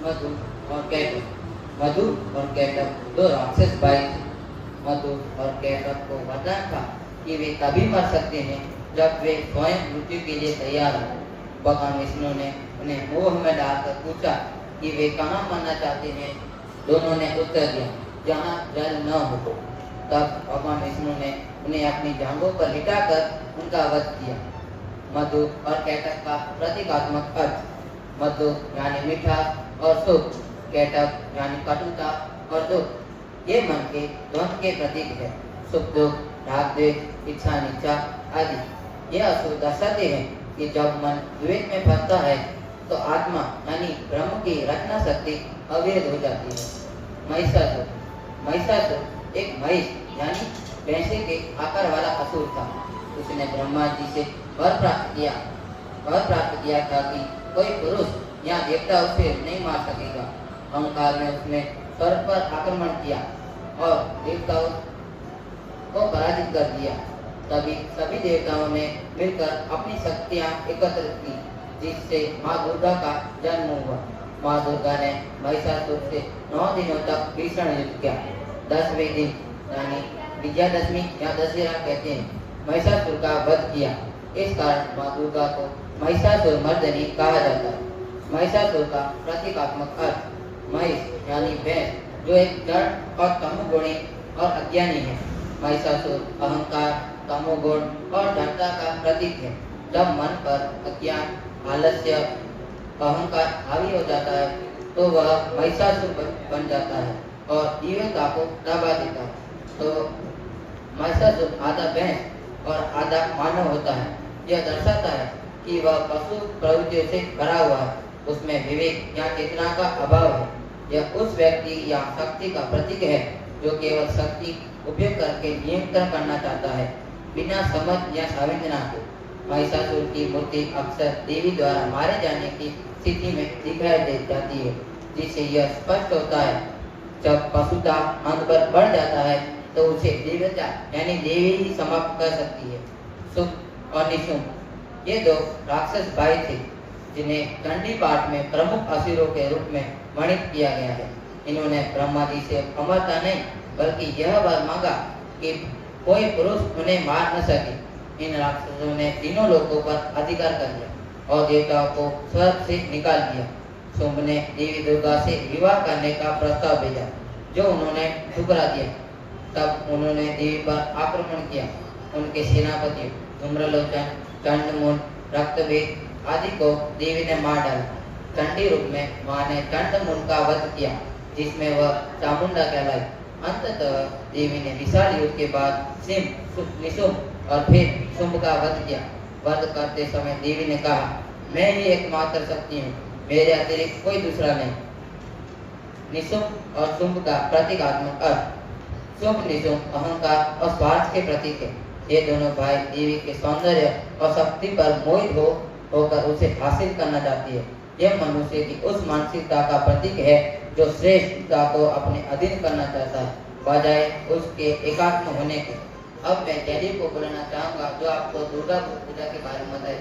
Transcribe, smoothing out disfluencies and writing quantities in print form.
मधु और कैटक। मधु और कैटक दो राक्षस भाई थे। मधु और कैटक को वरदान था कि वे तभी मर सकते हैं जब वे स्वयं मृत्यु के लिए तैयार हो। भगवान विष्णु ने उन्हें मोह में डालकर पूछा कि वे कहाँ मरना चाहते हैं। दोनों ने उत्तर दिया, जहाँ जल न हो। तब भगवान विष्णु ने उन्हें अपनी जांघों पर लिटाकर उनका वध किया। मधु और कैटक का प्रतीकात्मक अर्थ, मधु यानी मीठा और सुख, कैटक यानी कटुता और दुख। ये मन के द्वंद्व के प्रतीक है। सुख दुख, राग द्वेष, इच्छा निच्छा आदि। यह असुर दर्शाते हैं कि जब मन विवेक में फंसता है तो आत्मा यानी ब्रह्म की रचना शक्ति अवैध हो जाती है। महिषासुर, महिषासुर एक महिष यानी भैंसे के आकार वाला असुर था। उसने ब्रह्मा जी से वर प्राप्त किया था कि कोई पुरुष या देवता उसे नहीं मार सकेगा। अहंकार में उसने स्वर्ग पर आक्रमण किया और देवताओं को पराजित कर दिया। तभी सभी देवताओं ने मिलकर अपनी शक्तियां एकत्रित की, जिससे माँ दुर्गा का जन्म हुआ। माँ दुर्गा ने महिषासुर से 9 दिनों तक भीषण युद्ध किया। 10वें दिन यानी विजयादशमी या दशहरा कहते हैं, महिषासुर का वध किया। इस कारण माँ दुर्गा को महिषासुर मर्दनी कहा जाता है। महिषासुर का प्रतीकात्मक अर्थ, महिष यानी भैंस, जो एक जड़ और तमोगुणी और अज्ञानी है। महिषासुर अहंकार, तमोगुण और जड़ता का प्रतीक है। जब मन पर अज्ञान, आलस्य, अहंकार हावी हो जाता है तो वह महिषासुर बन जाता है और दिव्यता को दबा देता है। तो महिषासुर आधा भैंस और आधा मानव होता है। यह दर्शाता है कि वह पशु प्रवृत्तियों से भरा हुआ है, उसमें विवेक या चेतना का अभाव है। यह उस व्यक्ति या शक्ति का प्रतीक है जो केवल शक्ति उपयोग करके नियंत्रण करना चाहता है, बिना समझ या संवेदना के। महिषासुर की मूर्ति अक्सर देवी द्वारा मारे जाने की स्थिति में दिखाई दे जाती है, जिससे यह स्पष्ट होता है जब पशुता अंत पर बढ़ जाता है तो उसे देवता यानी देवी ही समाप्त कर सकती है। शुभ और निशुंभ ये दो राक्षस भाई थे जिन्हें चंडी पाठ में प्रमुख असुरों के रूप में वर्णित किया गया है। इन्होंने ब्रह्मा जी से अमरता नहीं बल्कि यह वर मांगा कि कोई पुरुष उन्हें मार न सके। इन राक्षसों ने तीनों लोगों पर अधिकार कर लिया और देवताओं को स्वर्ग से निकाल दिया। शुंभ ने देवी दुर्गा से विवाह करने का प्रस्ताव भेजा, जो उन्होंने ठुकरा दिया। तब उन्होंने देवी पर आक्रमण किया। उनके सेनापति धूम्रलोचन, चंडमुंड, रक्तवेद आदि को देवी ने मार डाला। चंडी रूप में मां ने चंडमुंड का वध किया, जिसमें वह चामुंडा कहलाई। अंततः देवी ने विशाल युद्ध के बाद सिंह, निशुंभ और फिर शुंभ का वध किया। वध करते समय देवी ने कहा, मैं ही एकमात्र शक्ति हूँ, मेरे अतिरिक्त कोई दूसरा नहीं। निशुंभ और शुंभ का प्रतीकात्मक अर्थ, शुंभ निशुंभ अहंकार और स्वार्थ के प्रतीक है। ये दोनों भाई देवी के सौंदर्य और शक्ति पर मोहित होकर उसे हासिल करना चाहती है। यह मनुष्य की उस मानसिकता का प्रतीक है जो श्रेष्ठता को अपने अधीन करना चाहता है, बजाय उसके एकात्म होने के। अब मैं जयदीप को बुलाना चाहूंगा जो आपको दुर्गा पूजा के बारे में बताए।